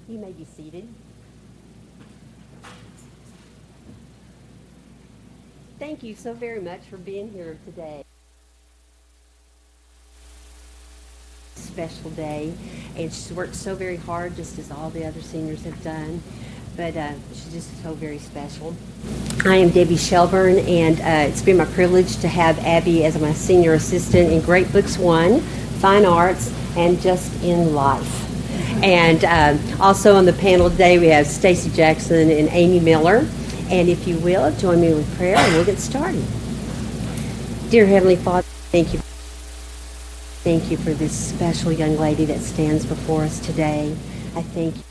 You may be seated. Thank you so very much for being here today. Special day, and she's worked so very hard, just as all the other seniors have done, but she's just so very special. I am Debbie Shelburne, and it's been my privilege to have Abby as my senior assistant in Great Books 1, Fine Arts, and Just in Life. And also on the panel today we have Stacy Jackson and Amy Miller. And if you will, join me with prayer and we'll get started. Dear Heavenly Father, thank you. Thank you for this special young lady that stands before us today. I thank you.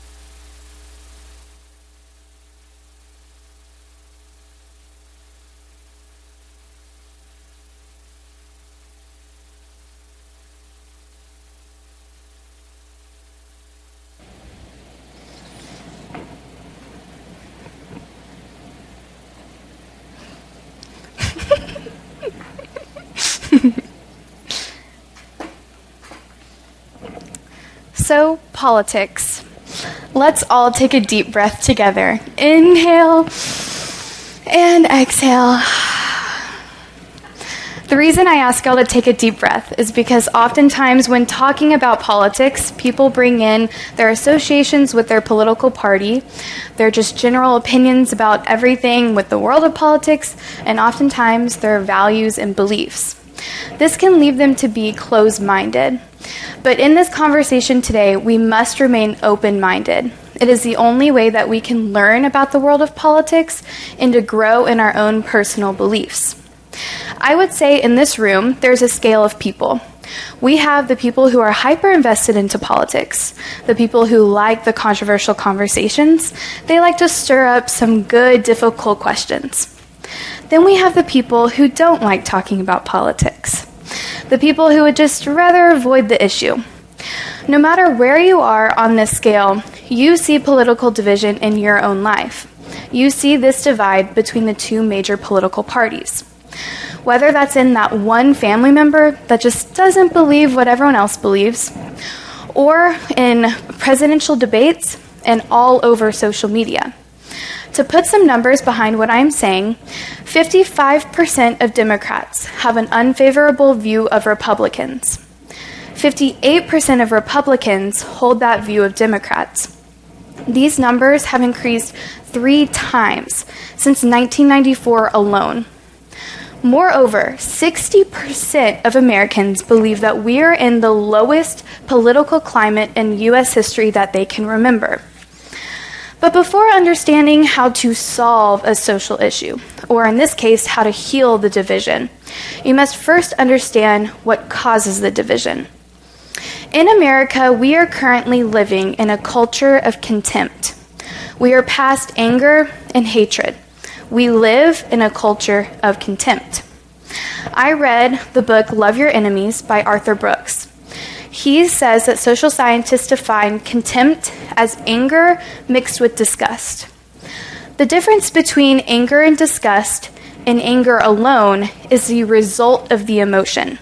So, politics. Let's all take a deep breath together. Inhale and exhale. The reason I ask y'all to take a deep breath is because oftentimes when talking about politics, people bring in their associations with their political party, their just general opinions about everything with the world of politics, and oftentimes their values and beliefs. This can leave them to be closed-minded. But in this conversation today, we must remain open-minded. It is the only way that we can learn about the world of politics and to grow in our own personal beliefs. I would say in this room, there's a scale of people. We have the people who are hyper-invested into politics, the people who like the controversial conversations. They like to stir up some good, difficult questions. Then we have the people who don't like talking about politics. The people who would just rather avoid the issue. No matter where you are on this scale, you see political division in your own life. You see this divide between the two major political parties. Whether that's in that one family member that just doesn't believe what everyone else believes, or in presidential debates and all over social media. To put some numbers behind what I'm saying, 55% of Democrats have an unfavorable view of Republicans. 58% of Republicans hold that view of Democrats. These numbers have increased 3 times since 1994 alone. Moreover, 60% of Americans believe that we are in the lowest political climate in U.S. history that they can remember. But before understanding how to solve a social issue, or in this case, how to heal the division, you must first understand what causes the division. In America, we are currently living in a culture of contempt. We are past anger and hatred. We live in a culture of contempt. I read the book Love Your Enemies by Arthur Brooks. He says that social scientists define contempt as anger mixed with disgust. The difference between anger and disgust and anger alone is the result of the emotion.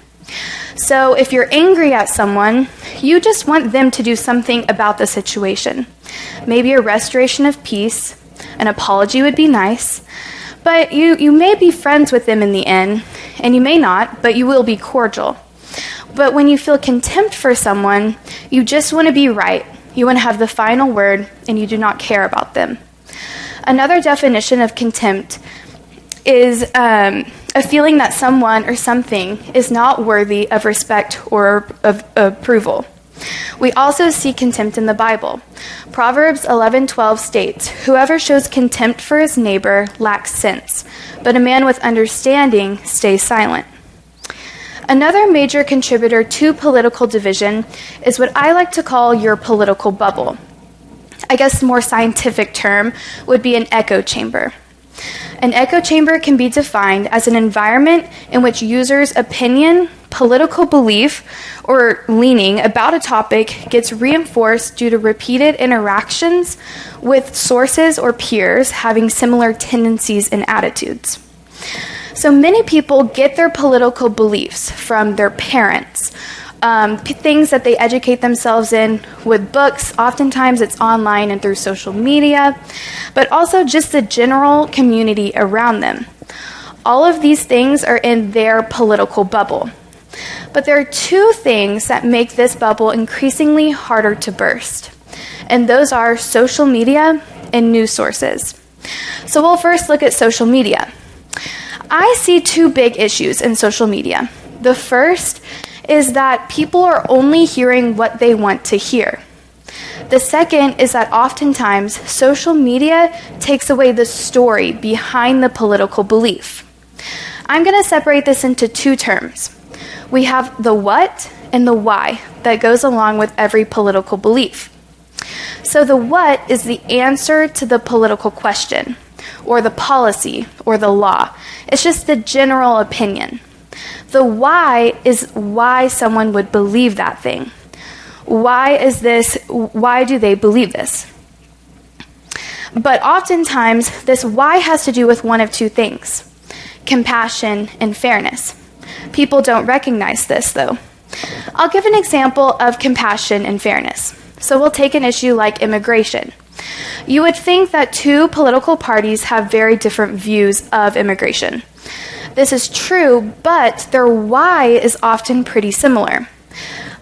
So if you're angry at someone, you just want them to do something about the situation. Maybe a restoration of peace, an apology would be nice, but you may be friends with them in the end, and you may not, but you will be cordial. But when you feel contempt for someone, you just want to be right. You want to have the final word, and you do not care about them. Another definition of contempt is a feeling that someone or something is not worthy of respect or of approval. We also see contempt in the Bible. Proverbs 11:12 states, "Whoever shows contempt for his neighbor lacks sense, but a man with understanding stays silent." Another major contributor to political division is what I like to call your political bubble. I guess the more scientific term would be an echo chamber. An echo chamber can be defined as an environment in which users' opinion, political belief, or leaning about a topic gets reinforced due to repeated interactions with sources or peers having similar tendencies and attitudes. So many people get their political beliefs from their parents, things that they educate themselves in with books. Oftentimes it's online and through social media, but also just the general community around them. All of these things are in their political bubble. But there are two things that make this bubble increasingly harder to burst, and those are social media and news sources. So we'll first look at social media. I see two big issues in social media. The first is that people are only hearing what they want to hear. The second is that oftentimes social media takes away the story behind the political belief. I'm going to separate this into two terms. We have the what and the why that goes along with every political belief. So the what is the answer to the political question, or the policy, or the law. It's just the general opinion. The why is why someone would believe that thing. Why do they believe this? But oftentimes, this why has to do with one of two things: compassion and fairness. People don't recognize this, though. I'll give an example of compassion and fairness. So we'll take an issue like immigration. You would think that two political parties have very different views of immigration. This is true, but their why is often pretty similar.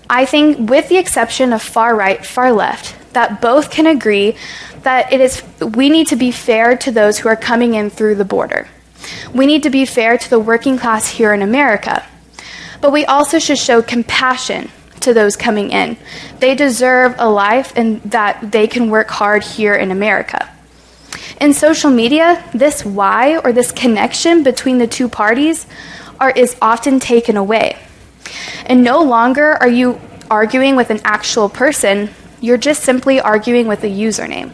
I think, with the exception of far right, far left, that both can agree that we need to be fair to those who are coming in through the border. We need to be fair to the working class here in America. But we also should show compassion to those coming in. They deserve a life and that they can work hard here in America. In social media, this why, or this connection between the two parties, is often taken away. And no longer are you arguing with an actual person, you're just simply arguing with a username.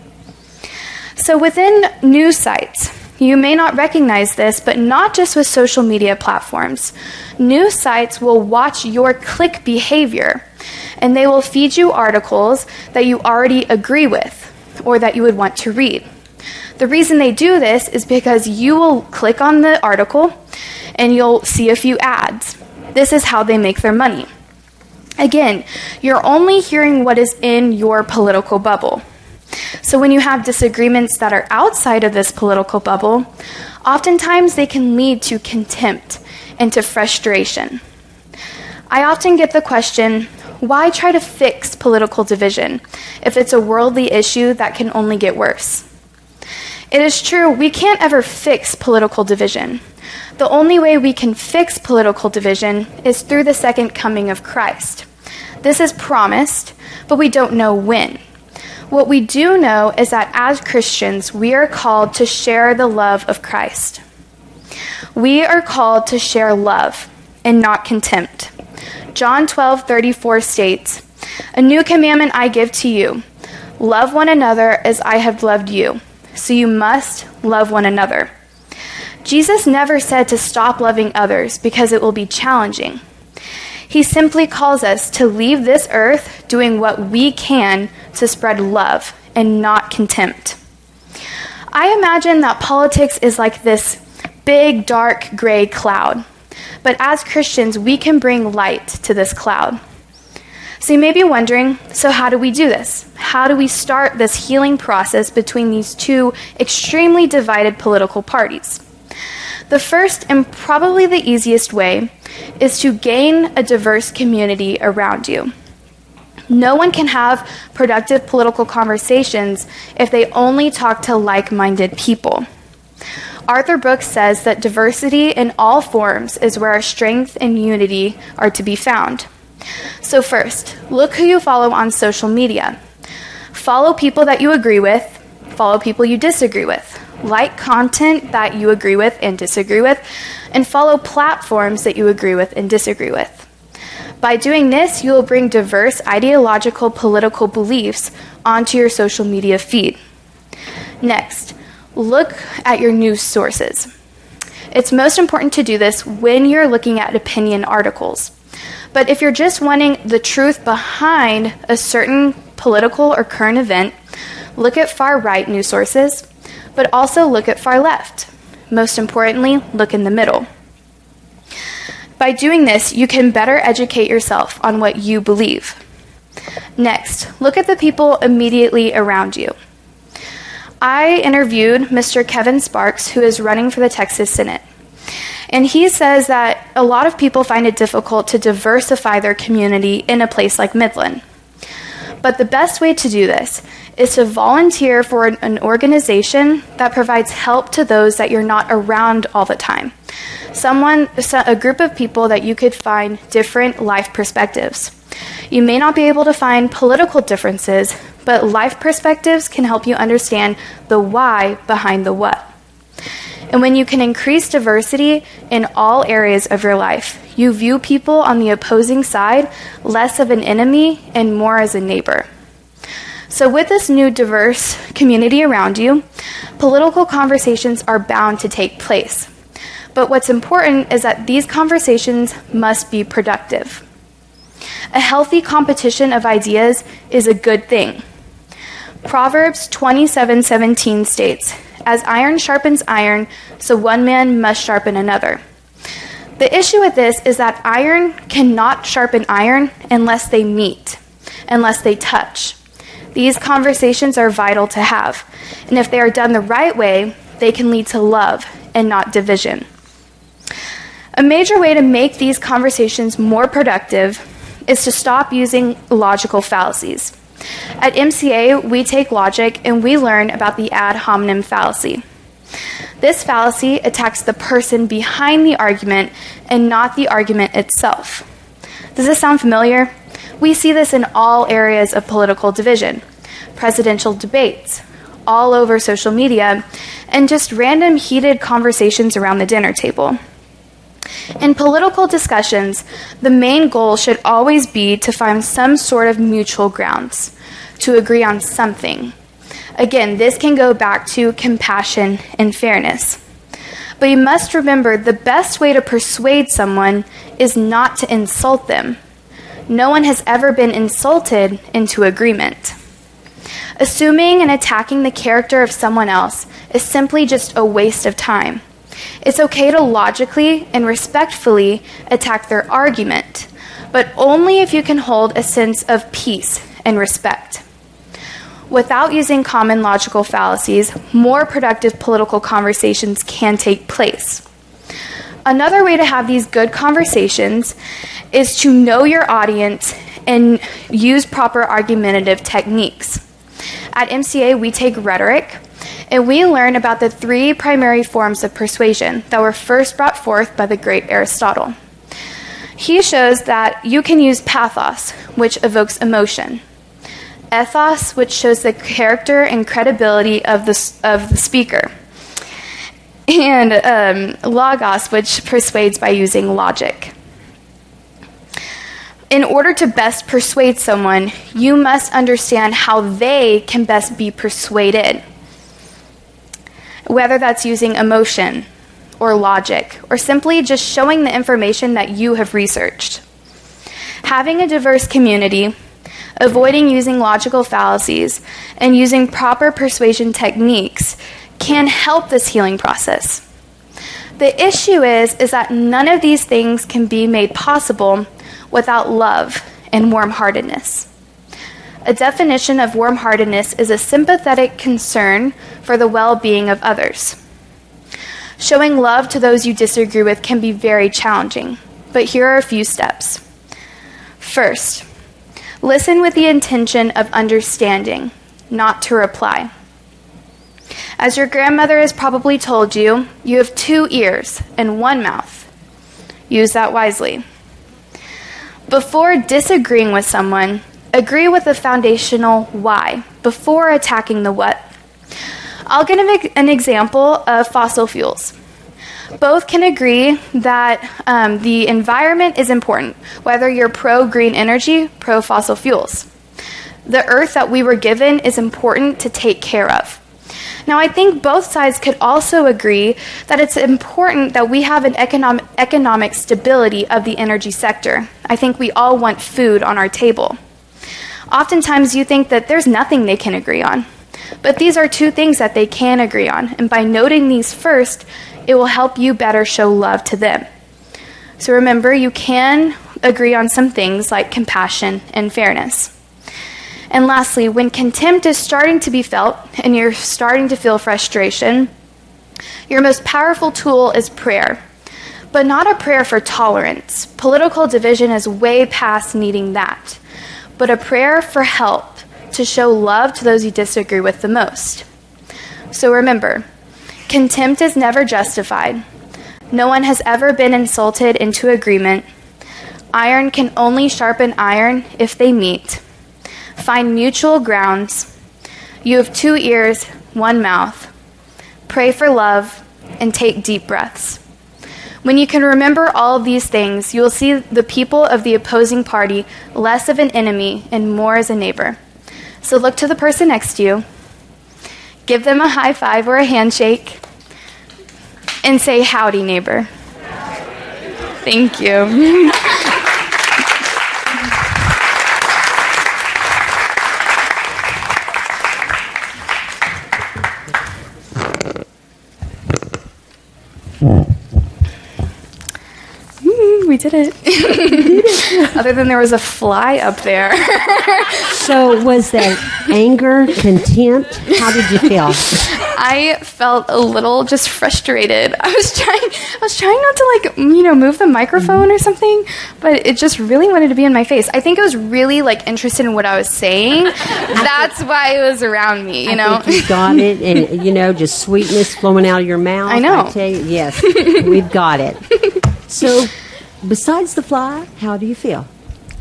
So within news sites, you may not recognize this, but not just with social media platforms. News sites will watch your click behavior, and they will feed you articles that you already agree with or that you would want to read. The reason they do this is because you will click on the article and you'll see a few ads. This is how they make their money. Again, you're only hearing what is in your political bubble. So when you have disagreements that are outside of this political bubble, oftentimes they can lead to contempt and to frustration. I often get the question, why try to fix political division if it's a worldly issue that can only get worse? It is true, we can't ever fix political division. The only way we can fix political division is through the second coming of Christ. This is promised, but we don't know when. What we do know is that as Christians, we are called to share the love of Christ. We are called to share love and not contempt. John 12:34 states, "A new commandment I give to you, love one another as I have loved you, so you must love one another." Jesus never said to stop loving others because it will be challenging. He simply calls us to leave this earth doing what we can to spread love and not contempt. I imagine that politics is like this big, dark, gray cloud. But as Christians, we can bring light to this cloud. So you may be wondering, so how do we do this? How do we start this healing process between these two extremely divided political parties? The first and probably the easiest way is to gain a diverse community around you. No one can have productive political conversations if they only talk to like-minded people. Arthur Brooks says that diversity in all forms is where our strength and unity are to be found. So first, look who you follow on social media. Follow people that you agree with, follow people you disagree with. Like content that you agree with and disagree with, and follow platforms that you agree with and disagree with. By doing this, you will bring diverse ideological political beliefs onto your social media feed. Next, look at your news sources. It's most important to do this when you're looking at opinion articles. But if you're just wanting the truth behind a certain political or current event, look at far-right news sources, but also look at far left. Most importantly, look in the middle. By doing this, you can better educate yourself on what you believe. Next, look at the people immediately around you. I interviewed Mr. Kevin Sparks, who is running for the Texas Senate. And he says that a lot of people find it difficult to diversify their community in a place like Midland. But the best way to do this is to volunteer for an organization that provides help to those that you're not around all the time. A group of people that you could find different life perspectives. You may not be able to find political differences, but life perspectives can help you understand the why behind the what. And when you can increase diversity in all areas of your life, you view people on the opposing side less of an enemy and more as a neighbor. So with this new diverse community around you, political conversations are bound to take place. But what's important is that these conversations must be productive. A healthy competition of ideas is a good thing. Proverbs 27:17 states, "As iron sharpens iron, so one man must sharpen another." The issue with this is that iron cannot sharpen iron unless they meet, unless they touch. These conversations are vital to have, and if they are done the right way, they can lead to love and not division. A major way to make these conversations more productive is to stop using logical fallacies. At MCA, we take logic and we learn about the ad hominem fallacy. This fallacy attacks the person behind the argument and not the argument itself. Does this sound familiar? We see this in all areas of political division, presidential debates, all over social media, and just random heated conversations around the dinner table. In political discussions, the main goal should always be to find some sort of mutual grounds, to agree on something. Again, this can go back to compassion and fairness. But you must remember the best way to persuade someone is not to insult them. No one has ever been insulted into agreement. Assuming and attacking the character of someone else is simply just a waste of time. It's okay to logically and respectfully attack their argument, but only if you can hold a sense of peace and respect. Without using common logical fallacies, more productive political conversations can take place. Another way to have these good conversations is to know your audience and use proper argumentative techniques. At MCA, we take rhetoric, and we learn about the 3 primary forms of persuasion that were first brought forth by the great Aristotle. He shows that you can use pathos, which evokes emotion, ethos, which shows the character and credibility of the speaker, and logos, which persuades by using logic. In order to best persuade someone, you must understand how they can best be persuaded, whether that's using emotion or logic, or simply just showing the information that you have researched. Having a diverse community, avoiding using logical fallacies, and using proper persuasion techniques can help this healing process. The issue is that none of these things can be made possible without love and warm-heartedness. A definition of warm-heartedness is a sympathetic concern for the well-being of others. Showing love to those you disagree with can be very challenging, but here are a few steps. First, listen with the intention of understanding, not to reply. As your grandmother has probably told you, you have 2 ears and 1 mouth. Use that wisely. Before disagreeing with someone, agree with the foundational why before attacking the what. I'll give an example of fossil fuels. Both can agree that the environment is important, whether you're pro-green energy, pro-fossil fuels. The earth that we were given is important to take care of. Now, I think both sides could also agree that it's important that we have an economic stability of the energy sector. I think we all want food on our table. Oftentimes, you think that there's nothing they can agree on. But these are 2 things that they can agree on, and by noting these first, it will help you better show love to them. So remember, you can agree on some things like compassion and fairness. And lastly, when contempt is starting to be felt and you're starting to feel frustration, your most powerful tool is prayer, but not a prayer for tolerance. Political division is way past needing that, but a prayer for help to show love to those you disagree with the most. So remember, contempt is never justified. No one has ever been insulted into agreement. Iron can only sharpen iron if they meet. Find mutual grounds. You have 2 ears, 1 mouth. Pray for love and take deep breaths. When you can remember all of these things, you will see the people of the opposing party less of an enemy and more as a neighbor. So look to the person next to you, give them a high five or a handshake, and say, "Howdy, neighbor." Thank you. We did it. Other than there was a fly up there. So was that anger, contempt? How did you feel? I felt a little just frustrated. I was trying not to move the microphone or something, but it just really wanted to be in my face. I think I was really interested in what I was saying. That's why it was around me, I think you got it, and just sweetness flowing out of your mouth. I know. I tell you, yes, we've got it. So, besides the fly, how do you feel?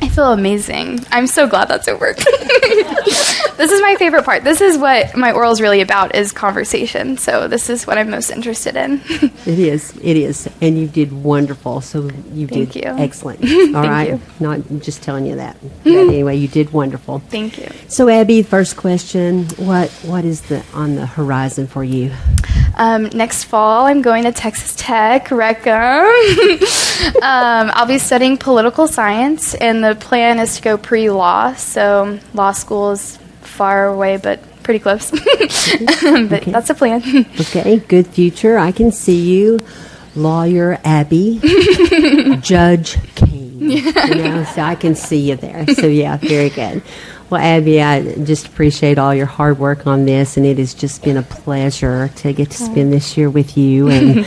I feel amazing. I'm so glad that's over. This is my favorite part. This is what my oral is really about, is conversation. So this is what I'm most interested in. It is. And you did wonderful. So you Thank did you. excellent. All right. You. Not just telling you that. But anyway, you did wonderful. Thank you. So Abby, first question, what is on the horizon for you? Next fall, I'm going to Texas Tech, Recum. I'll be studying political science, and the plan is to go pre-law. So law school is far away, but pretty close. But Okay. that's the plan. Okay, good future. I can see you, lawyer Abby, Judge Cain. So I can see you there. So yeah, very good. Well, Abby, I just appreciate all your hard work on this, and it has just been a pleasure to get to spend this year with you. And,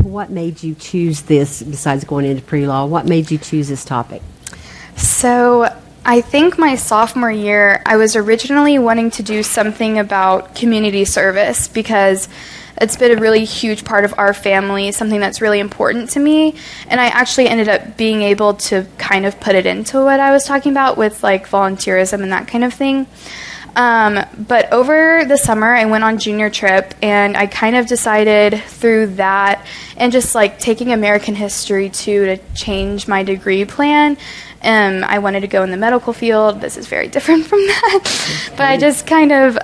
what made you choose this, besides going into pre-law? What made you choose this topic? So I think my sophomore year, I was originally wanting to do something about community service because it's been a really huge part of our family, something that's really important to me. And I actually ended up being able to kind of put it into what I was talking about with volunteerism and that kind of thing. But over the summer, I went on junior trip, and I kind of decided through that and just taking American history too to change my degree plan. I wanted to go in the medical field. This is very different from that. But I just kind of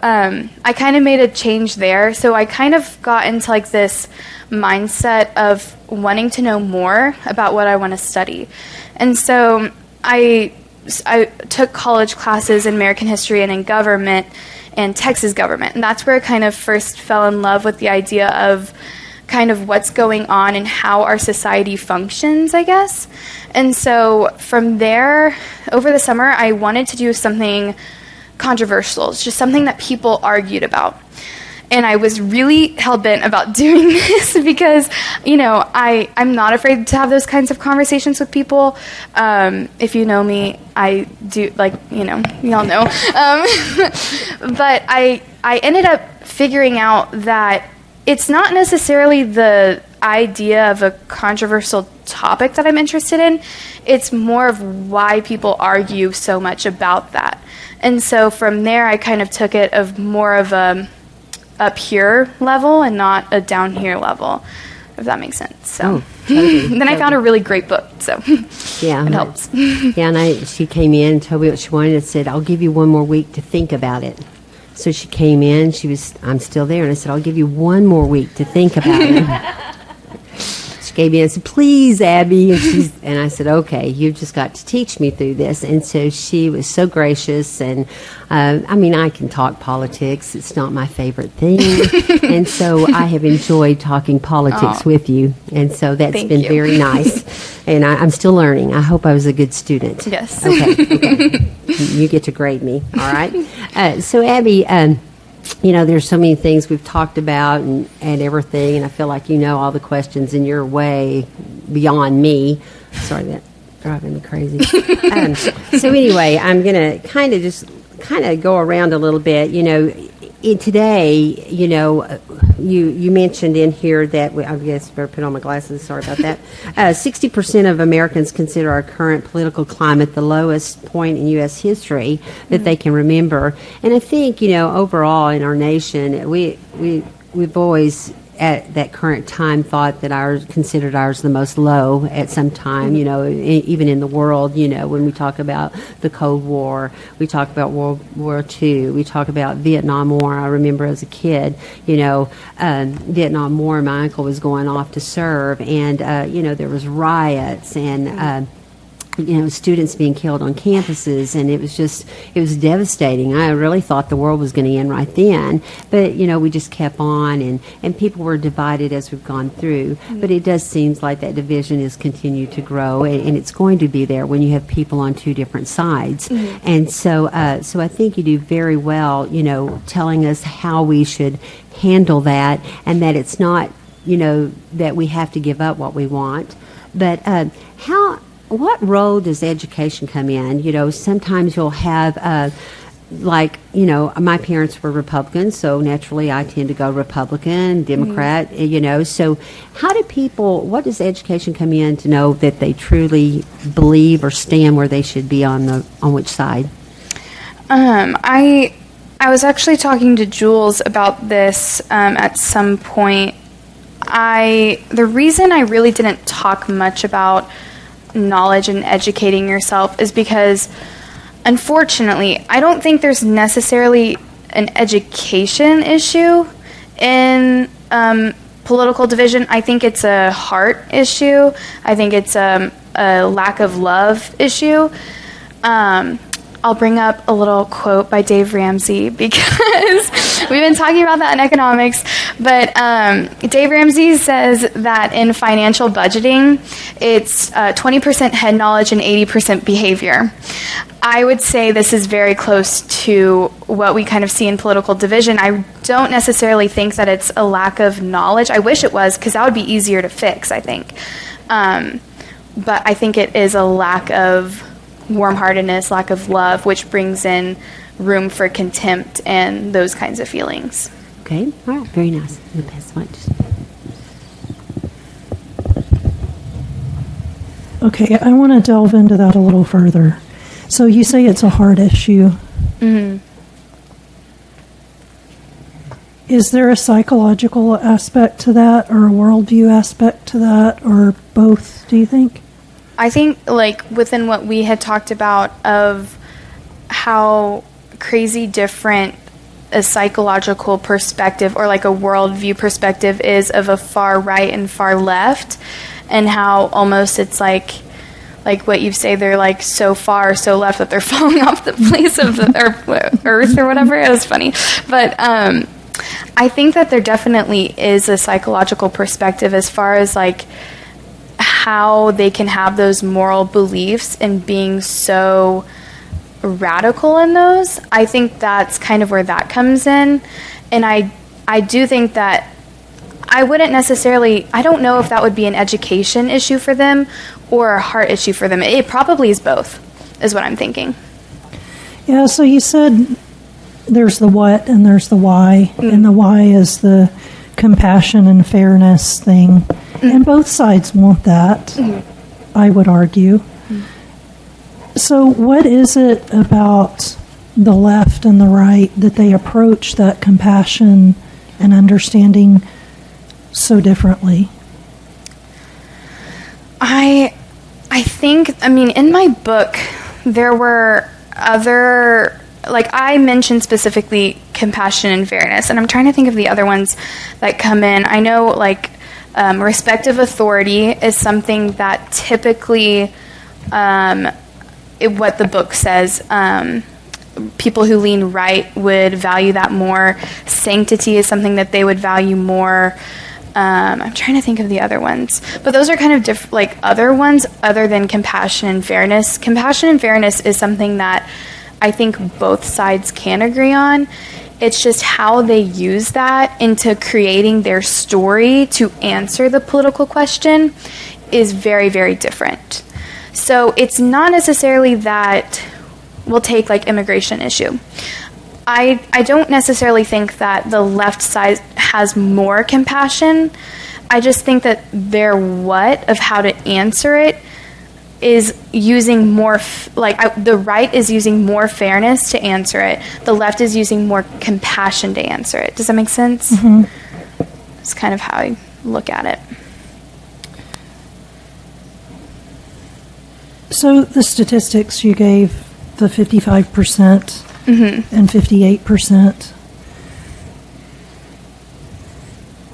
made a change there. So I kind of got into this mindset of wanting to know more about what I want to study. And so I took college classes in American history and in government and Texas government. And that's where I kind of first fell in love with the idea of kind of what's going on and how our society functions, I guess. And so from there, over the summer, I wanted to do something controversial. It's just something that people argued about. And I was really hell-bent about doing this because, I'm not afraid to have those kinds of conversations with people. If you know me, I do, y'all know. But I ended up figuring out that it's not necessarily the idea of a controversial topic that I'm interested in. It's more of why people argue so much about that. And so from there, I kind of took it of more of a up here level and not a down here level, if that makes sense. So Totally. then I found a really great book, so Yeah, it helps. Yeah, and she came in and told me what she wanted and said, I'll give you one more week to think about it. So she came in, I'm still there, and I said, I'll give you one more week to think about it. She gave in and said, please, Abby. And I said, okay, you've just got to teach me through this. And so she was so gracious. And I can talk politics. It's not my favorite thing. And so I have enjoyed talking politics with you. And so that's been very nice. And I'm still learning. I hope I was a good student. Yes. Okay. You get to grade me. All right. So, Abby, there's so many things we've talked about and everything, and I feel like you know all the questions in your way beyond me. Sorry, that's driving me crazy. So anyway, I'm going to kind of go around a little bit. Today, you mentioned in here that, I guess I better put on my glasses, sorry about that, 60% of Americans consider our current political climate the lowest point in U.S. history that they can remember. And I think, overall in our nation, we've always at that current time thought that considered ours the most low at some time, even in the world, when we talk about the Cold War, we talk about World War II, we talk about Vietnam War. I remember as a kid, Vietnam War, my uncle was going off to serve, and, there was riots and, students being killed on campuses, and it was devastating. I really thought the world was going to end right then, but, we just kept on, and people were divided as we've gone through, but it does seem like that division has continued to grow, and it's going to be there when you have people on two different sides, and so I think you do very well, telling us how we should handle that, and that it's not, that we have to give up what we want, but what role does education come in? Sometimes you'll have, my parents were Republicans, so naturally I tend to go Republican, Democrat, So what does education come in to know that they truly believe or stand where they should be on which side? I was actually talking to Jules about this at some point. The reason I really didn't talk much about knowledge and educating yourself is because, unfortunately, I don't think there's necessarily an education issue in political division. I think it's a heart issue. I think it's a lack of love issue. I'll bring up a little quote by Dave Ramsey because we've been talking about that in economics, but Dave Ramsey says that in financial budgeting, it's 20% head knowledge and 80% behavior. I would say this is very close to what we kind of see in political division. I don't necessarily think that it's a lack of knowledge. I wish it was, because that would be easier to fix, I think. But I think it is a lack of warm-heartedness, lack of love, which brings in room for contempt and those kinds of feelings. Okay, all right, very nice. I'm going to pass the mic. Okay, I want to delve into that a little further. So you say it's a heart issue. Mm-hmm. Is there a psychological aspect to that, or a worldview aspect to that, or both, do you think? I think, within what we had talked about of how crazy different a psychological perspective or a worldview perspective is of a far right and far left, and how almost it's like what you say, they're so far, so left that they're falling off the face of the earth or whatever. It was funny. But I think that there definitely is a psychological perspective as far as how they can have those moral beliefs and being so radical in those. I think that's kind of where that comes in. And I do think that I wouldn't necessarily, I don't know if that would be an education issue for them or a heart issue for them. It probably is both, is what I'm thinking. Yeah, so you said there's the what and there's the why, and the why is the compassion and fairness thing. And both sides want that, I would argue. So what is it about the left and the right that they approach that compassion and understanding so differently? I think, in my book, there were other, I mentioned specifically compassion and fairness, and I'm trying to think of the other ones that come in. I know, Respect of authority is something that typically, what the book says, people who lean right would value that more. Sanctity is something that they would value more. I'm trying to think of the other ones, but those are kind of other ones other than compassion and fairness. Compassion and fairness is something that I think both sides can agree on. It's just how they use that into creating their story to answer the political question is very, very different. So it's not necessarily that we'll take like immigration issue. I don't necessarily think that the left side has more compassion. I just think that their what of how to answer it is using more, the right is using more fairness to answer it. The left is using more compassion to answer it. Does that make sense? Mm-hmm. It's kind of how I look at it. So the statistics you gave, the 55%, mm-hmm. and 58%.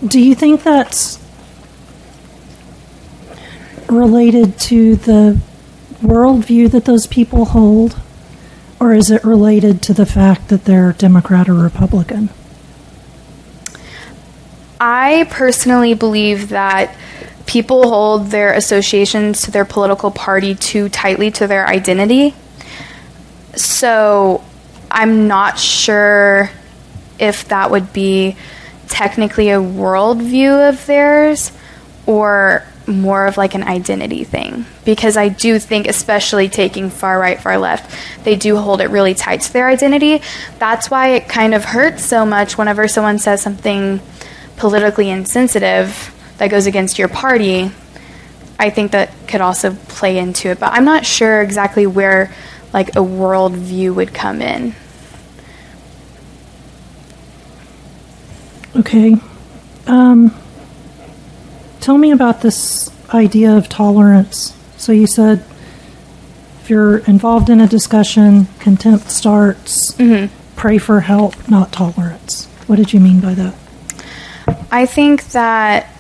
Do you think that's related to the worldview that those people hold, or is it related to the fact that they're Democrat or Republican? I personally believe that people hold their associations to their political party too tightly to their identity. So I'm not sure if that would be technically a worldview of theirs or more of like an identity thing. Because I do think, especially taking far right, far left, they do hold it really tight to their identity. That's why it kind of hurts so much whenever someone says something politically insensitive that goes against your party. I think that could also play into it. But I'm not sure exactly where like a worldview would come in. Okay. Tell me about this idea of tolerance. So you said if you're involved in a discussion, contempt starts, mm-hmm. pray for help, not tolerance. What did you mean by that? I think that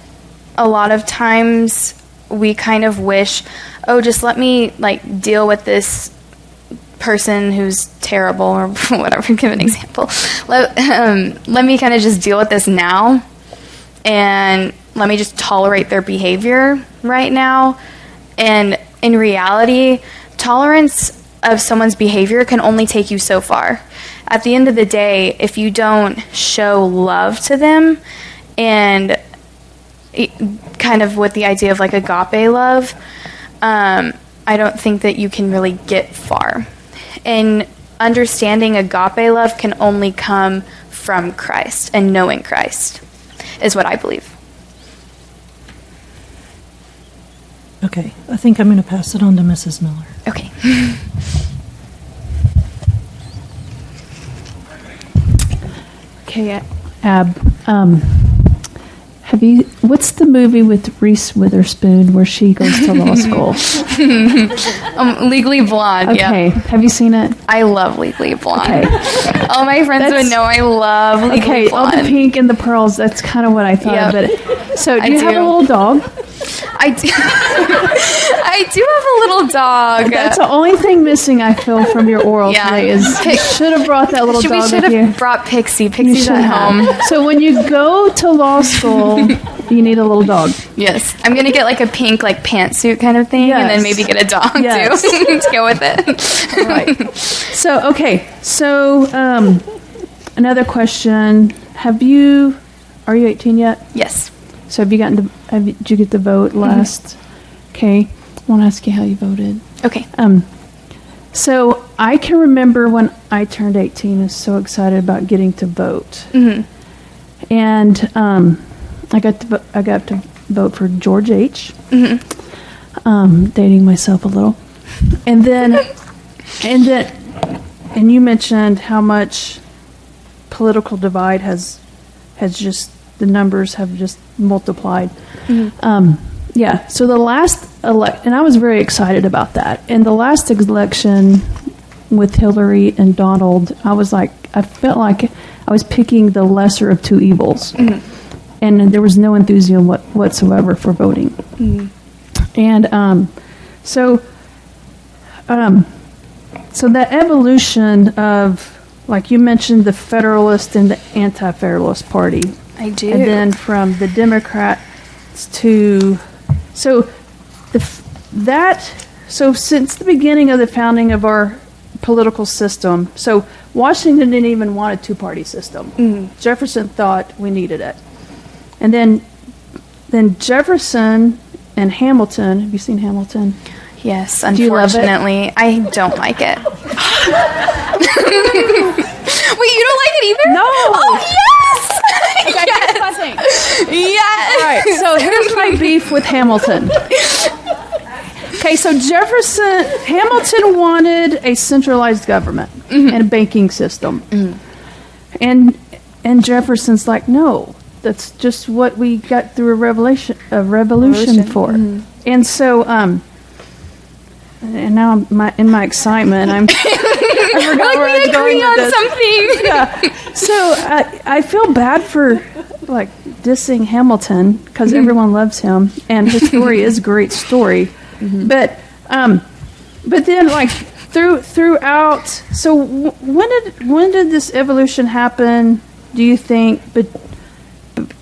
a lot of times we kind of wish, just let me like deal with this person who's terrible or whatever, give an example. Let me kind of just deal with this now, and let me just tolerate their behavior right now. And in reality, tolerance of someone's behavior can only take you so far. At the end of the day, if you don't show love to them, and kind of with the idea of like agape love, I don't think that you can really get far. And understanding agape love can only come from Christ, and knowing Christ is what I believe. Okay, I think I'm going to pass it on to Mrs. Miller. Okay. Okay, what's the movie with Reese Witherspoon where she goes to law school? Legally Blonde. Okay, yeah. Have you seen it? I love Legally Blonde. Okay. All my friends would know I love Legally Blonde. All the pink and the pearls, that's kind of what I thought. Yep. But so do you have a little dog? I do. I do have a little dog. That's the only thing missing, I feel, from your oral today is you should have brought that little dog with you. We should have brought Pixie. Pixie's at home. So when you go to law school, you need a little dog. Yes. I'm going to get like a pink like pantsuit kind of thing, and then maybe get a dog too to go with it. Right. So, okay. So another question. Are you 18 yet? Yes. So did you get the vote last? Mm-hmm. Okay. I want to ask you how you voted. Okay. So I can remember when I turned 18, I was so excited about getting to vote. Mm-hmm. And I got to vote for George H. Mm-hmm. Dating myself a little. And you mentioned how much political divide has just, the numbers have just multiplied. Mm-hmm. So the last and I was very excited about that. And the last election with Hillary and Donald, I felt like I was picking the lesser of two evils. Mm-hmm. and there was no enthusiasm whatsoever for voting. And so that evolution of, like you mentioned, the Federalist and the Anti-Federalist Party. I do. And then from the Democrats to, so since the beginning of the founding of our political system, so Washington didn't even want a two-party system. Jefferson thought we needed it. And then Jefferson and Hamilton, have you seen Hamilton? Yes, Do you love it? unfortunately. I don't like it. Wait, you don't like it either? No. Oh, yes! Okay, here's my thing. Yes! All right, so here's my beef with Hamilton. Okay, so Hamilton wanted a centralized government and a banking system. And Jefferson's like, no, that's just what we got through a revolution for. And so, and now in my excitement, I forgot where I was going with this. Something. Yeah. So I feel bad for like dissing Hamilton because everyone loves him and his story is a great story. But then like throughout. So when did this evolution happen? Do you think? But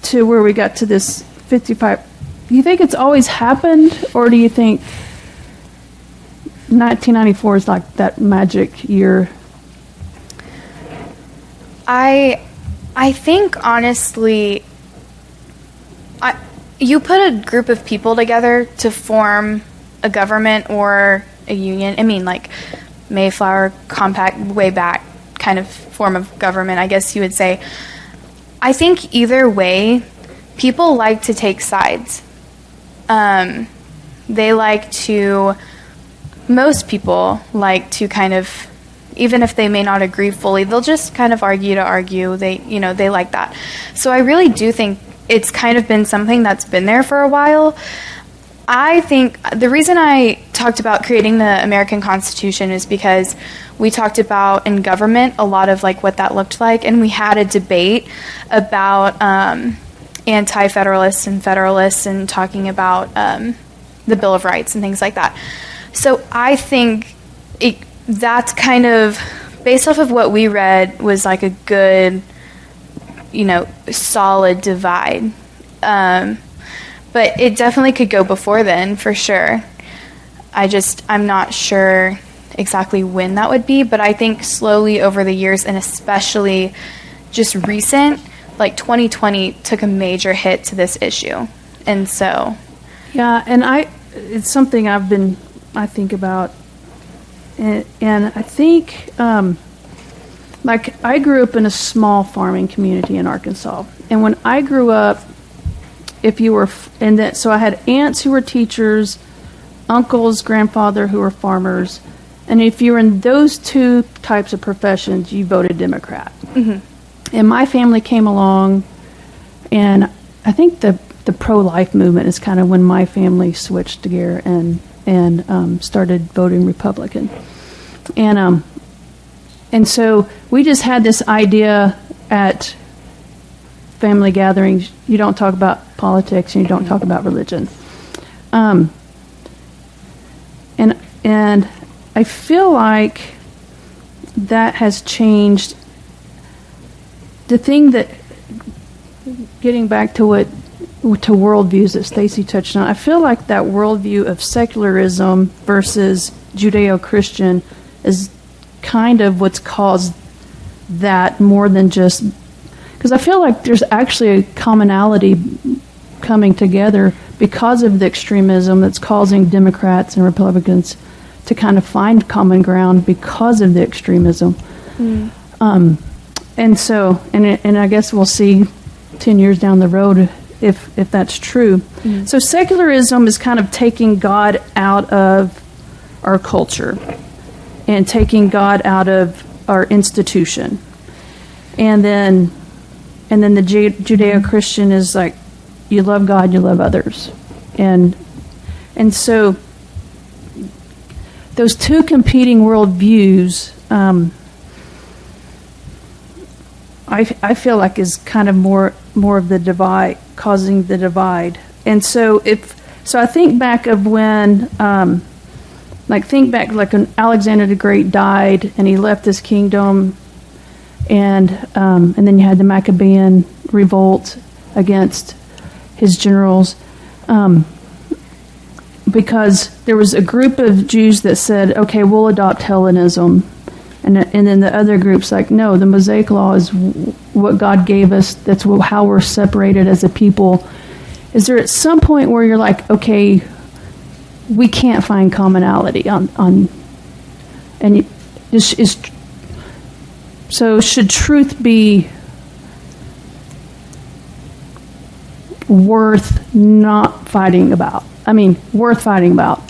to where we got to this 55. Do you think it's always happened, or do you think 1994 is like that magic year? I think honestly, you put a group of people together to form a government or a union. I mean, like Mayflower Compact, way back kind of form of government, I guess you would say. I think either way, people like to take sides. Most people like to kind of, even if they may not agree fully, they'll just kind of argue to argue. They like that. So I really do think it's kind of been something that's been there for a while. I think the reason I talked about creating the American Constitution is because we talked about in government a lot of like what that looked like, and we had a debate about anti-federalists and federalists and talking about the Bill of Rights and things like that. So I think that's kind of, based off of what we read, was like a good, solid divide. But it definitely could go before then, for sure. I'm not sure exactly when that would be, but I think slowly over the years, and especially just recent, like 2020 took a major hit to this issue. And so... Yeah, and it's something I think about, and I think, like I grew up in a small farming community in Arkansas, and when I grew up, so I had aunts who were teachers, uncles, grandfather who were farmers, and if you were in those two types of professions, you voted Democrat. And my family came along, and I think the pro-life movement is kind of when my family switched gear and started voting Republican. And so we just had this idea at family gatherings: you don't talk about politics and you don't talk about religion. And I feel like that has changed. The thing that, getting back to worldviews that Stacy touched on, I feel like that worldview of secularism versus Judeo-Christian is kind of what's caused that, more than just, because I feel like there's actually a commonality coming together because of the extremism that's causing Democrats and Republicans to kind of find common ground because of the extremism. And so, and I guess we'll see 10 years down the road if that's true. So secularism is kind of taking God out of our culture and taking God out of our institution. And then the Judeo-Christian is like, you love God, you love others. And so those two competing worldviews, I feel like is kind of more more of the divide, causing the divide. And so I think back of when, think back like when Alexander the Great died and he left his kingdom, and then you had the Maccabean revolt against his generals, because there was a group of Jews that said, okay, we'll adopt Hellenism. And then the other group's like, no, the Mosaic Law is what God gave us. That's how we're separated as a people. Is there at some point where you're like, okay, we can't find commonality so should truth be worth not fighting about? I mean, worth fighting about,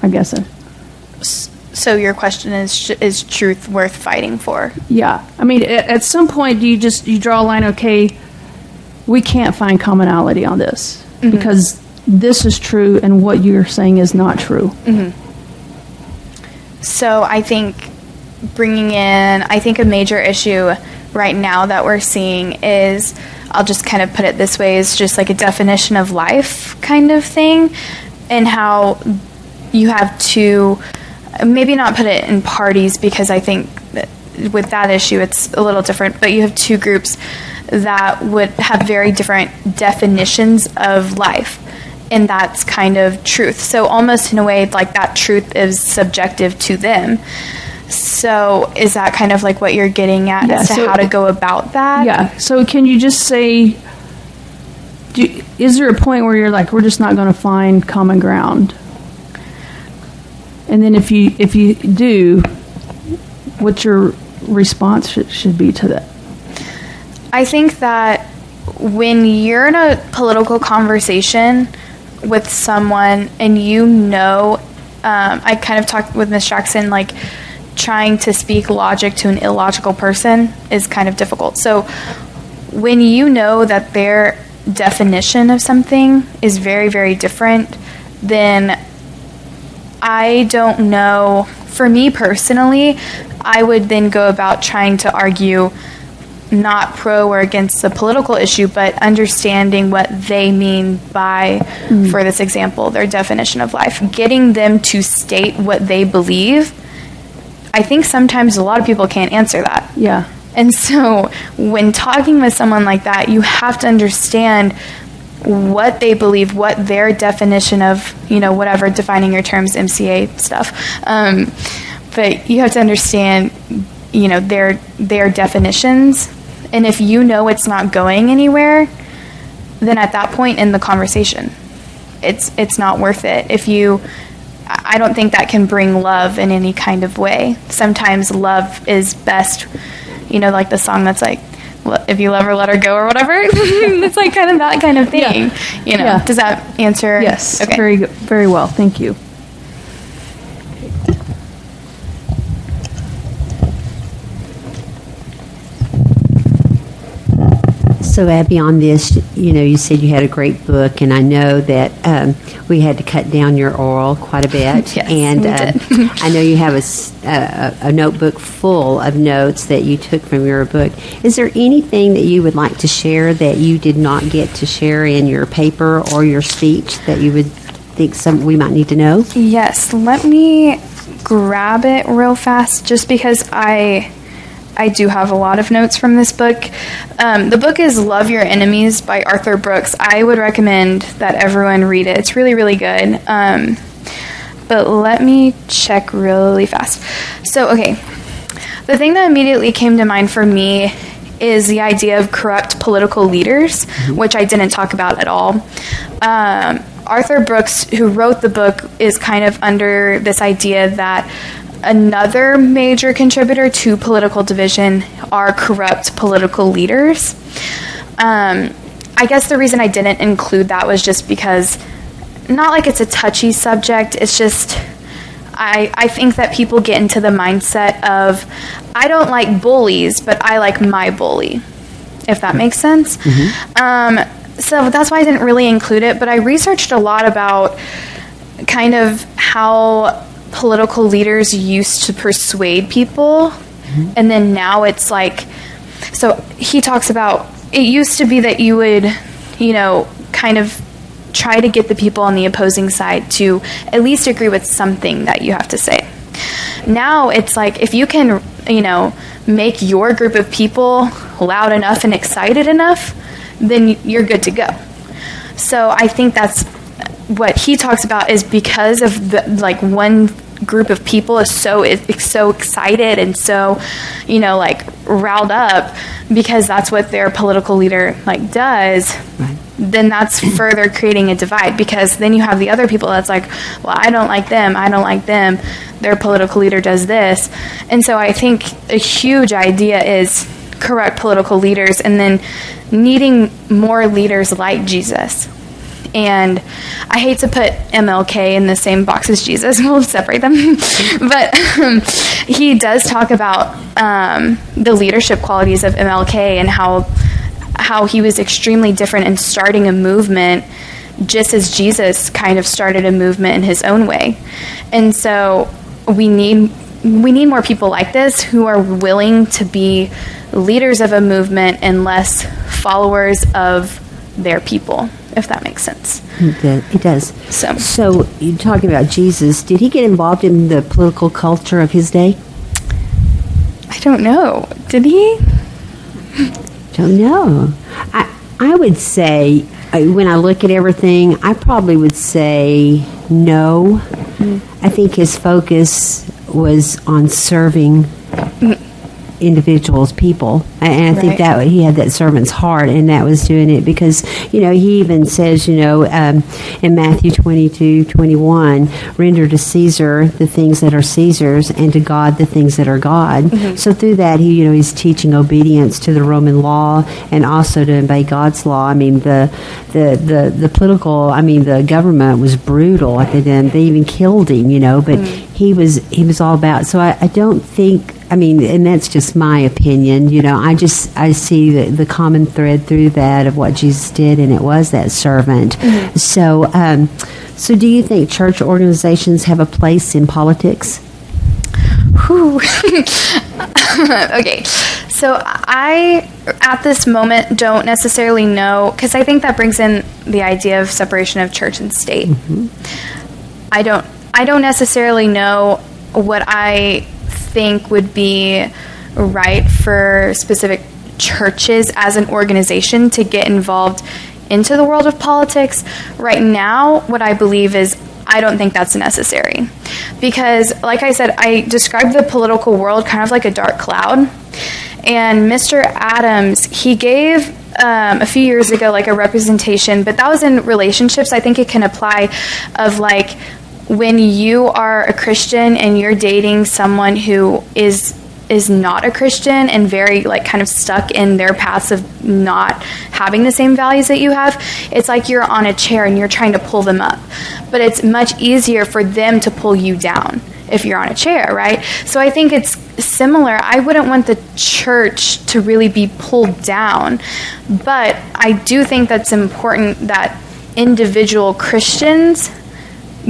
I guess. So your question is truth worth fighting for? Yeah. I mean, at some point, do you draw a line, okay, we can't find commonality on this because this is true and what you're saying is not true? Mm-hmm. So I think a major issue right now that we're seeing is, I'll just kind of put it this way, is just like a definition of life kind of thing, and how you have to, maybe not put it in parties, because I think that with that issue it's a little different, but you have two groups that would have very different definitions of life, and that's kind of truth. So almost in a way like that truth is subjective to them. So is that kind of like what you're getting at as to how to go about that? Yeah. So can you just say, is there a point where you're like, we're just not going to find common ground? And then if you do, what your response should be to that? I think that when you're in a political conversation with someone and I kind of talked with Ms. Jackson, like, trying to speak logic to an illogical person is kind of difficult. So when you know that their definition of something is very, very different, then I don't know, for me personally, I would then go about trying to argue not pro or against the political issue, but understanding what they mean by, for this example, their definition of life. Getting them to state what they believe. I think sometimes a lot of people can't answer that. Yeah. And so when talking with someone like that, you have to understand what they believe, what their definition of, whatever, defining your terms, MCA stuff. But you have to understand, their definitions. And if you know it's not going anywhere, then at that point in the conversation, it's not worth it. I don't think that can bring love in any kind of way. Sometimes love is best, like the song that's like, if you love her, let her go, or whatever. It's like kind of that kind of thing. Yeah. Yeah. Does that answer? Yes. Okay. Very good. Very well. Thank you. So, Abby, on this, you said you had a great book, and I know that we had to cut down your oral quite a bit. Yes, and we did. I know you have a notebook full of notes that you took from your book. Is there anything that you would like to share that you did not get to share in your paper or your speech that you would think we might need to know? Yes, let me grab it real fast, just because I do have a lot of notes from this book. The book is Love Your Enemies by Arthur Brooks. I would recommend that everyone read it. It's really, really good. But let me check really fast. So, okay. The thing that immediately came to mind for me is the idea of corrupt political leaders, which I didn't talk about at all. Arthur Brooks, who wrote the book, is kind of under this idea that another major contributor to political division are corrupt political leaders. I guess the reason I didn't include that was just because, not like it's a touchy subject, it's just, I think that people get into the mindset of, I don't like bullies, but I like my bully, if that makes sense. So that's why I didn't really include it, but I researched a lot about kind of how political leaders used to persuade people, and then now it's like, so he talks about it used to be that you would, kind of try to get the people on the opposing side to at least agree with something that you have to say. Now it's like, if you can, make your group of people loud enough and excited enough, then you're good to go. So I think that's what he talks about, is because of the, one group of people is so excited and so, riled up because that's what their political leader does. Right. Then that's further creating a divide, because then you have the other people that's like, well, I don't like them, their political leader does this. And so I think a huge idea is correct political leaders, and then needing more leaders like Jesus. And I hate to put MLK in the same box as Jesus. We'll separate them. But he does talk about the leadership qualities of MLK and how he was extremely different in starting a movement, just as Jesus kind of started a movement in his own way. And so we need more people like this who are willing to be leaders of a movement and less followers of their people, if that makes sense. It does. So you're talking about Jesus. Did he get involved in the political culture of his day? I don't know. Did he? Don't know. I would say, when I look at everything, I probably would say no. I think his focus was on serving individuals, people, and I think that he had that servant's heart, and that was doing it because, he even says, in Matthew 22:21, render to Caesar the things that are Caesar's, and to God the things that are God. Mm-hmm. So through that, he's teaching obedience to the Roman law and also to obey God's law. I mean, the government was brutal at the end. They even killed him, but he was all about. So I don't think. And that's just my opinion. I see the common thread through that of what Jesus did, and it was that servant. Mm-hmm. So do you think church organizations have a place in politics? Okay, so I, at this moment, don't necessarily know, because I think that brings in the idea of separation of church and state. Mm-hmm. I don't necessarily know what I think would be right for specific churches as an organization to get involved into the world of politics. Right now, what I believe is I don't think that's necessary. Because, like I said, I described the political world kind of like a dark cloud. And Mr. Adams, he gave a few years ago a representation, but that was in relationships. I think it can apply of when you are a Christian and you're dating someone who is not a Christian and very kind of stuck in their paths of not having the same values that you have, it's like you're on a chair and you're trying to pull them up. But it's much easier for them to pull you down if you're on a chair, right? So I think it's similar. I wouldn't want the church to really be pulled down, but I do think that's important that individual Christians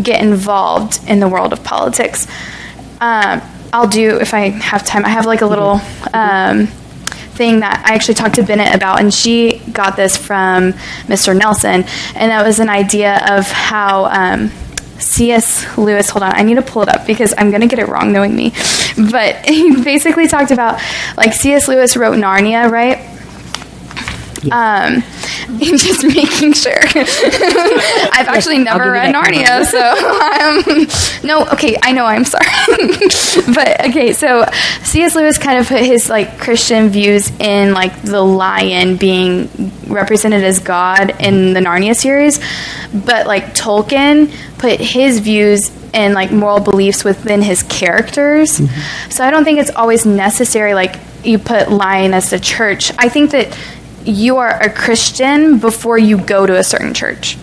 get involved in the world of politics. I'll do, if I have time, I have a little thing that I actually talked to Bennett about, and she got this from Mr. Nelson, and that was an idea of how C.S. Lewis, hold on, I need to pull it up because I'm going to get it wrong knowing me, but he basically talked about, C.S. Lewis wrote Narnia, right? Just making sure. I've actually never read Narnia, so I'm sorry. But okay, so C.S. Lewis kind of put his Christian views in the lion being represented as God in the Narnia series, but Tolkien put his views and moral beliefs within his characters. Mm-hmm. So I don't think it's always necessary you put lion as the church. I think that you are a Christian before you go to a certain church.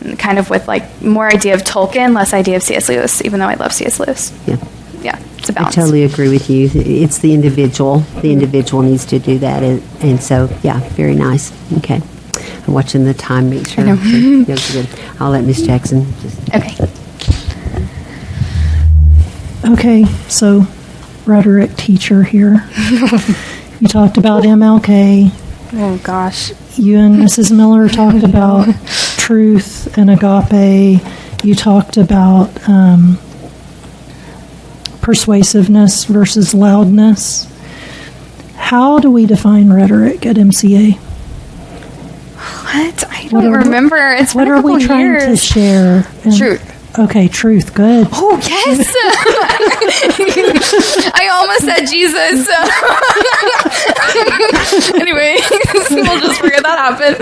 And kind of with more idea of Tolkien, less idea of C.S. Lewis, even though I love C.S. Lewis. Yeah, it's a balance. I totally agree with you. It's the individual. The individual needs to do that. And so, yeah, very nice. Okay. I'm watching the time, make sure. Good. I'll let Miss Jackson Okay. Okay, so rhetoric teacher here. You talked about MLK. Oh, gosh. You and Mrs. Miller talked about truth and agape. You talked about persuasiveness versus loudness. How do we define rhetoric at MCA? What? I don't remember. It's been what a are couple we trying years. to share? Truth. Okay, truth. Good. Oh, yes. I almost said Jesus. Anyway, we'll just forget that happened.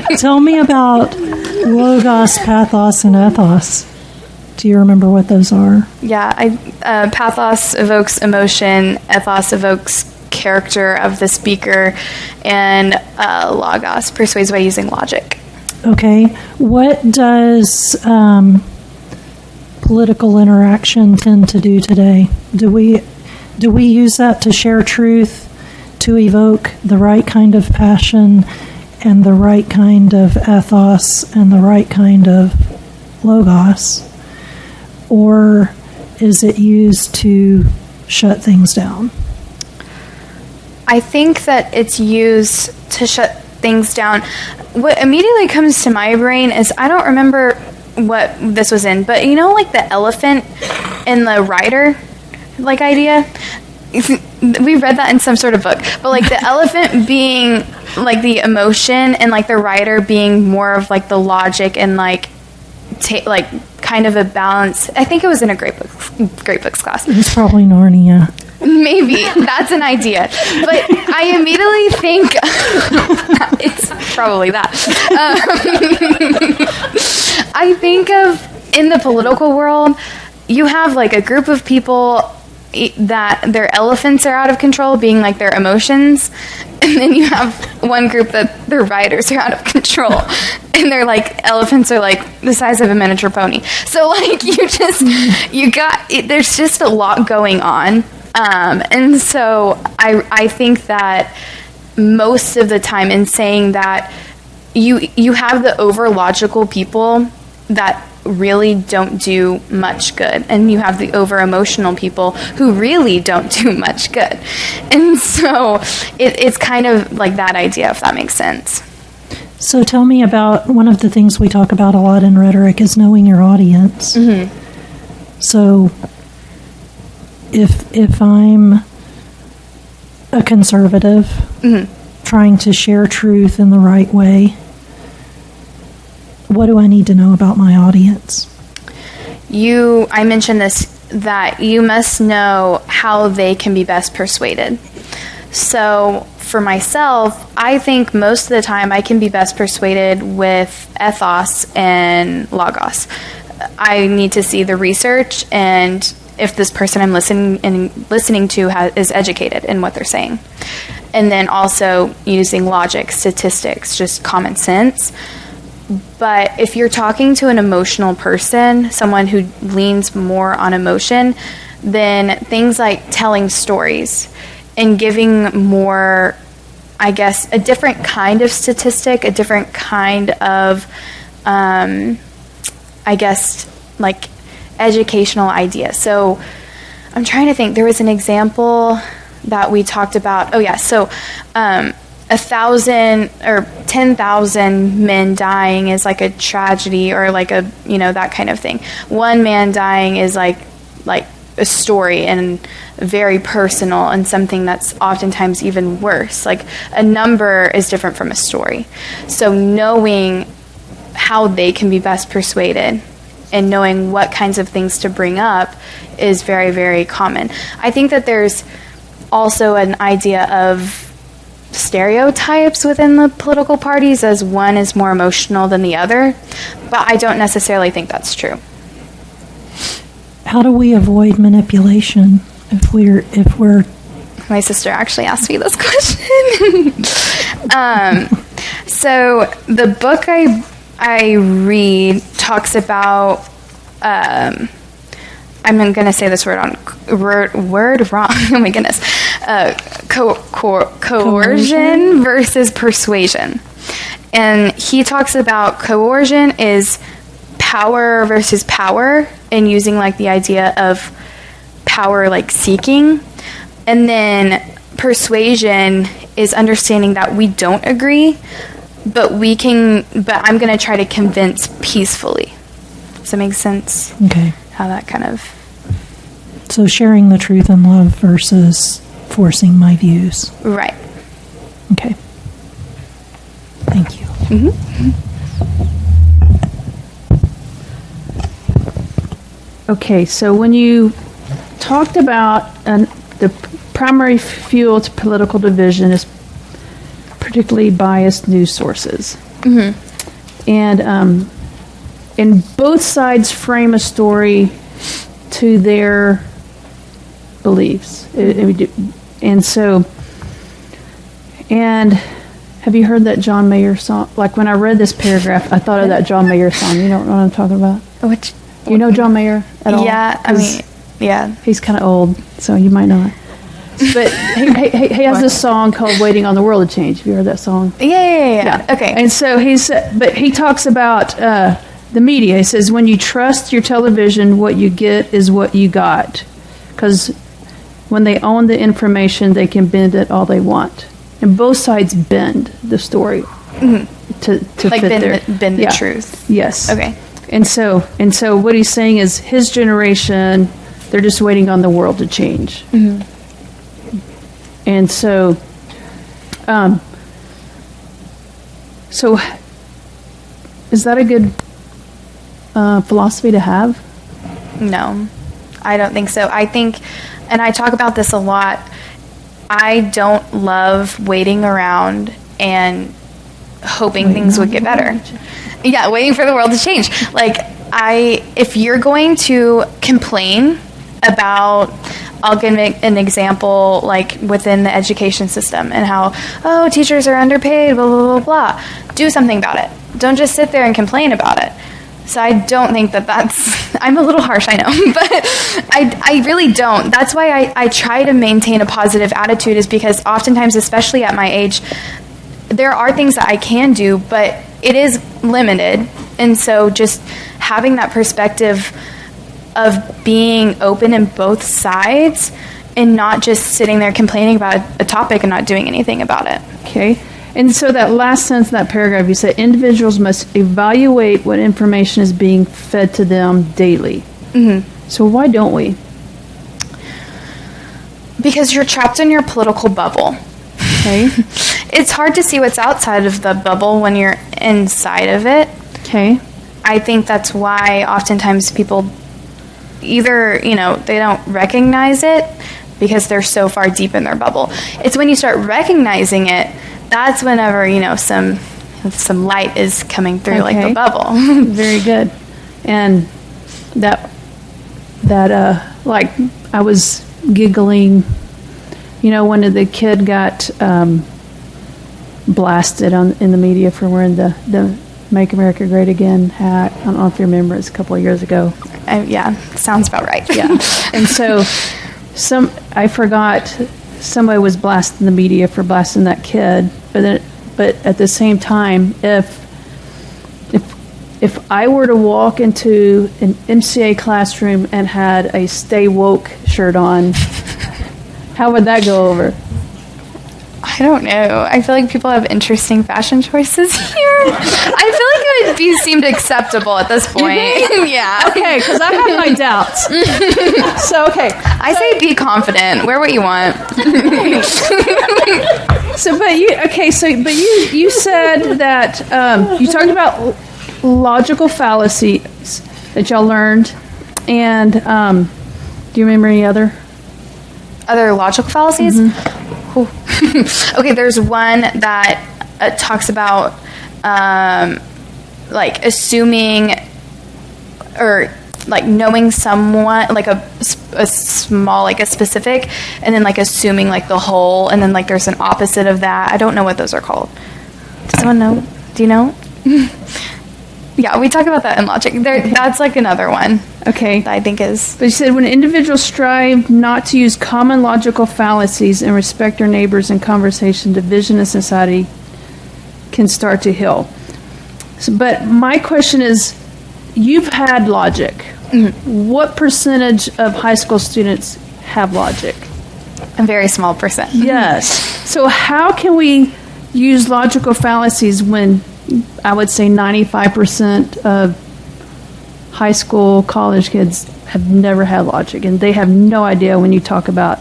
Okay. Tell me about logos, pathos, and ethos. Do you remember what those are? Yeah, pathos evokes emotion, ethos evokes character of the speaker, and logos persuades by using logic. Okay. What does political interaction tend to do today? Do we use that to share truth, to evoke the right kind of passion and the right kind of ethos and the right kind of logos? Or is it used to shut things down? I think that it's used to shut things down. What immediately comes to my brain is, I don't remember what this was in, but like the elephant and the rider idea? We read that in some sort of book, but the elephant being the emotion and the rider being more of the logic and kind of a balance. I think it was in a great books class. It's probably Narnia. Maybe that's an idea, but I immediately think it's probably that. I think of, in the political world, you have a group of people that their elephants are out of control, being their emotions, and then you have one group that their riders are out of control, and their elephants are the size of a miniature pony. So there's just a lot going on. And so I think that most of the time, in saying that, you have the over-logical people that really don't do much good, and you have the over-emotional people who really don't do much good. And so it's kind of that idea, if that makes sense. So tell me about, one of the things we talk about a lot in rhetoric is knowing your audience. Mm-hmm. So if I'm a conservative, mm-hmm. trying to share truth in the right way, what do I need to know about my audience? I mentioned this, that you must know how they can be best persuaded. So for myself, I think most of the time I can be best persuaded with ethos and logos. I need to see the research, and if this person I'm listening to is educated in what they're saying. And then also using logic, statistics, just common sense. But if you're talking to an emotional person, someone who leans more on emotion, then things like telling stories and giving more, I guess, a different kind of statistic, a different kind of, educational idea. So I'm trying to think. There was an example that we talked about. 1,000 or 10,000 men dying is a tragedy, or that kind of thing. One man dying is like a story and very personal, and something that's oftentimes even worse. A number is different from a story. So knowing how they can be best persuaded and knowing what kinds of things to bring up is very, very common. I think that there's also an idea of stereotypes within the political parties, as one is more emotional than the other, but I don't necessarily think that's true. How do we avoid manipulation if we're My sister actually asked me this question. So the book I read talks about, I'm going to say this word wrong. Oh my goodness. Coercion versus persuasion. And he talks about coercion is power versus power, and using the idea of power seeking. And then persuasion is understanding that we don't agree, but I'm going to try to convince peacefully. Does that make sense? Okay. How that kind of... So sharing the truth in love versus forcing my views. Right. Okay. Thank you. Okay, so when you talked about the primary fuel to political division is particularly biased news sources. And both sides frame a story to their beliefs. And have you heard that John Mayer song? Like when I read this paragraph, I thought of that John Mayer song. You know what I'm talking about? Which... You know John Mayer at all? Yeah, I mean, yeah. He's kind of old, so you might not. But he has this song called "Waiting on the World to Change." Have you heard that song? Yeah. Okay. And so he talks about the media. He says, when you trust your television, what you get is what you got. Because when they own the information, they can bend it all they want. And both sides bend the story to like fit bend the truth. Yes. Okay. And so what he's saying is his generation, they're just waiting on the world to change. And so is that a good philosophy to have? No, I don't think so. I think, and I talk about this a lot, I don't love waiting around and hoping things would get better. Yeah, waiting for the world to change. Like, if you're going to complain about, I'll give an example, like within the education system and how, teachers are underpaid, blah, blah, blah, blah. Do something about it. Don't just sit there and complain about it. So I don't think that's, I'm a little harsh, I know, but I really don't. That's why I try to maintain a positive attitude, is because oftentimes, especially at my age, there are things that I can do, but it is limited. And so just having that perspective of being open in both sides and not just sitting there complaining about a topic and not doing anything about it. Okay. And so that last sentence in that paragraph, you said individuals must evaluate what information is being fed to them daily. So why don't we? Because you're trapped in your political bubble. Okay. It's hard to see what's outside of the bubble when you're inside of it. Okay. I think that's why oftentimes people either, they don't recognize it because they're so far deep in their bubble. It's when you start recognizing it, that's whenever, some light is coming through, like the bubble. Very good. And that like I was giggling, when the kid got blasted in the media for wearing the Make America Great Again hat. I don't know if you remember, it's a couple of years ago. Yeah, sounds about right. Yeah. And so I forgot somebody was blasting the media for blasting that kid, but at the same time, if I were to walk into an MCA classroom and had a Stay Woke shirt on, how would that go over? I don't know. I feel like people have interesting fashion choices here. I feel like it would be seemed acceptable at this point. Yeah. Okay, because I have my doubts. So, okay. I say be confident. Wear what you want. But you said that you talked about logical fallacies that y'all learned, and do you remember any other logical fallacies? Okay, there's one that talks about like assuming or like knowing someone, like a small, like a specific, and then like assuming like the whole, and then like there's an opposite of that. I don't know what those are called. Does someone know? Do you know? Yeah, we talk about that in logic. That's like another one. Okay. That I think is... But you said when individuals strive not to use common logical fallacies and respect their neighbors in conversation, division in society can start to heal. But my question is, you've had logic. Mm-hmm. What percentage of high school students have logic? A very small percent. Yes. So how can we use logical fallacies when I would say 95% of high school, college kids have never had logic, and they have no idea when you talk about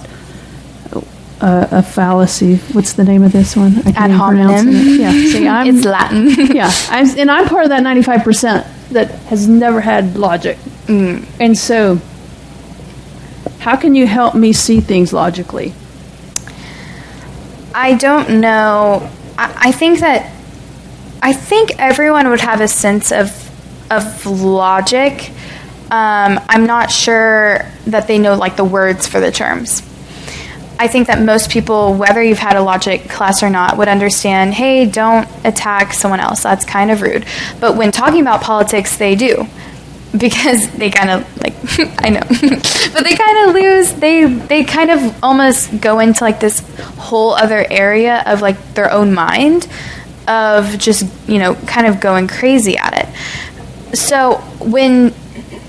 a fallacy. What's the name of this one? I Ad hominem. Yeah. See, It's Latin. Yeah. I'm part of that 95% that has never had logic. And so how can you help me see things logically? I don't know. I think everyone would have a sense of logic. I'm not sure that they know like the words for the terms. I think that most people, whether you've had a logic class or not, would understand, hey, don't attack someone else. That's kind of rude. But when talking about politics, they do. Because they kind of, like, I know. But they kind of lose, they kind of almost go into, like, this whole other area of, like, their own mind of just, kind of going crazy at it. So when,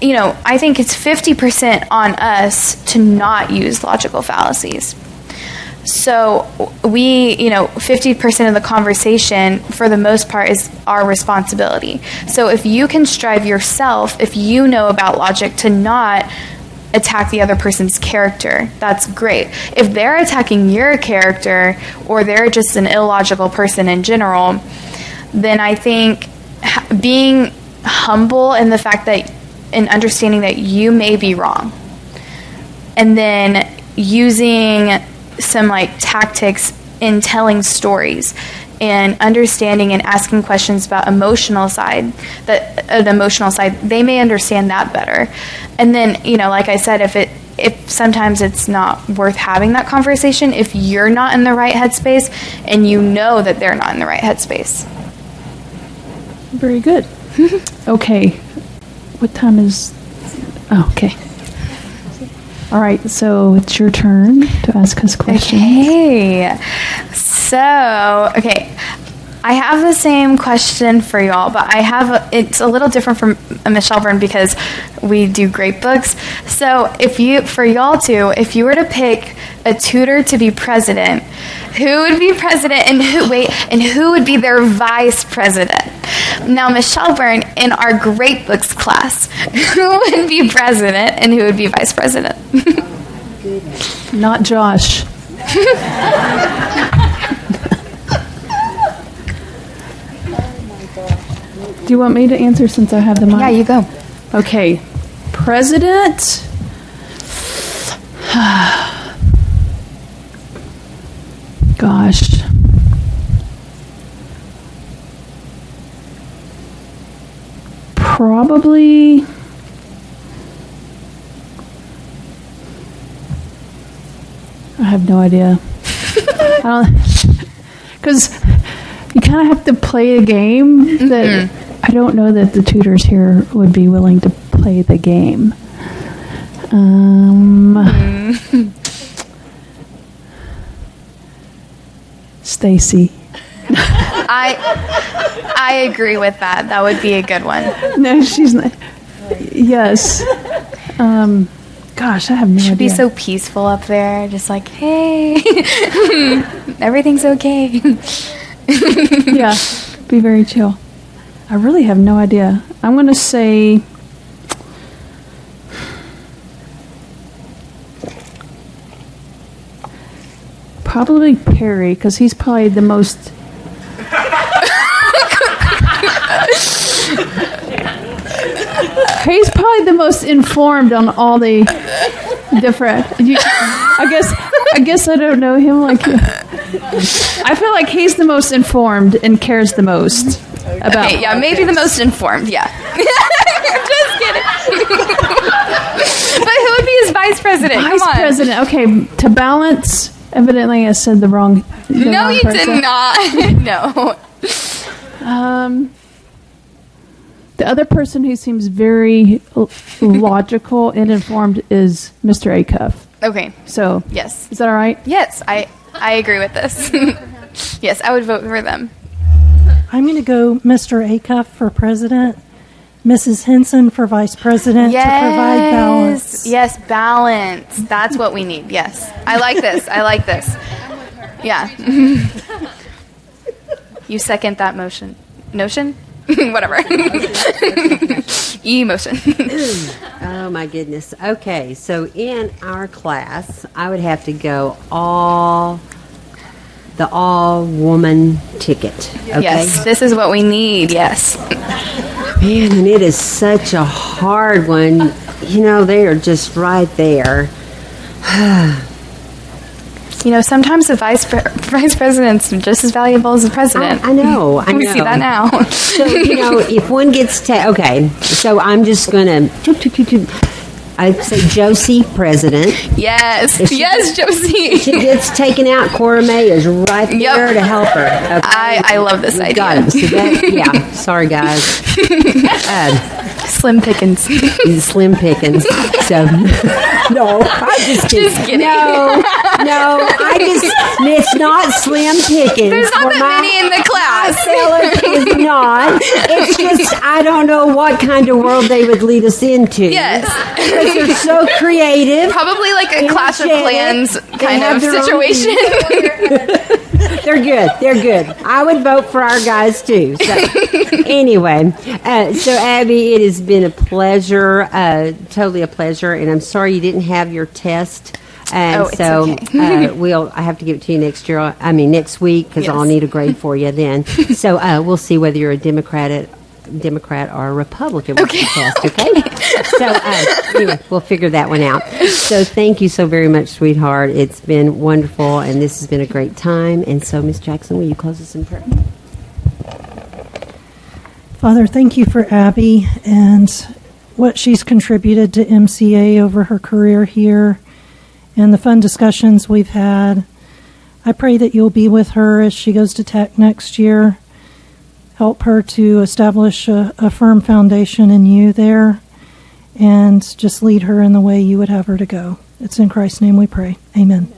I think it's 50% on us to not use logical fallacies. So we, 50% of the conversation, for the most part, is our responsibility. So if you can strive yourself, if you know about logic, to not attack the other person's character, that's great. If they're attacking your character, or they're just an illogical person in general, then I think being humble in the fact that, and understanding that you may be wrong, and then using some like tactics in telling stories and understanding and asking questions about an emotional side, they may understand that better. And then, like I said, if sometimes it's not worth having that conversation if you're not in the right headspace and you know that they're not in the right headspace. Very good. Okay. What time is... Oh, okay. All right, so it's your turn to ask us questions. Okay. So, I have the same question for y'all, but it's a little different from Miss Shelburne because we do great books. So, if you were to pick a tutor to be president, who would be president and who would be their vice president? Now, Miss Shelburne, in our great books class, who would be president and who would be vice president? Not Josh. Do you want me to answer since I have the mic? Yeah, you go. Okay. President. Gosh. Probably. I have no idea. Because you kind of have to play a game that I don't know that the tutors here would be willing to play the game. Stacy. I agree with that. That would be a good one. No, she's not. Yes. Gosh, I have no idea. Should be so peaceful up there, just like, hey, everything's okay. Yeah, be very chill. I really have no idea. I'm going to say probably Perry, because he's probably the most... He's probably the most informed on all the different... I guess I don't know him like you. I feel like he's the most informed and cares the most about... Okay, yeah, maybe the most informed, yeah. Just kidding. But who would be his vice president? Vice president, okay, to balance... Evidently, I said the wrong No, you person. did not. No. The other person who seems very logical and informed is Mr. Acuff. Okay. So, yes. Is that all right? Yes, I agree with this. Yes, I would vote for them. I'm going to go Mr. Acuff for president. Mrs. Henson for Vice President to provide balance. Yes, balance. That's what we need. Yes. I like this. I like this. Yeah. You second that motion. Notion? Whatever. Emotion. Oh my goodness. Okay, so in our class, I would have to go the all-woman ticket. Okay? Yes, this is what we need. Yes. Man, and it is such a hard one. You know, they are just right there. You know, sometimes the vice president's just as valuable as the president. I know. We see that now. So, you know, if one gets okay, so I'm just going to, I say Josie, president. Yes. Yes, Josie. She gets taken out. Cora May is right there to help her. Okay? I love this idea. Got it. So that, sorry, guys. Slim pickings. Slim pickings. So, no, I'm just kidding. Just kidding. No, it's not slim pickings. There's not that many in the class. Is not. It's just, I don't know what kind of world they would lead us into. Yes. Because they're so creative. Probably like a Clash of Clans kind of situation. They're good. They're good. I would vote for our guys too. So, anyway, so Abby, it has been a pleasure, totally a pleasure, and I'm sorry you didn't have your test. And it's okay. I have to give it to you next week, because I'll need a grade for you then. So we'll see whether you're a Democrat or a Republican with the test, okay? So anyway, we'll figure that one out. So thank you so very much, sweetheart. It's been wonderful, and this has been a great time. And so, Miss Jackson, will you close us in prayer? Father, thank you for Abby and what she's contributed to MCA over her career here and the fun discussions we've had. I pray that you'll be with her as she goes to Tech next year. Help her to establish a firm foundation in you there, and just lead her in the way you would have her to go. It's in Christ's name we pray. Amen.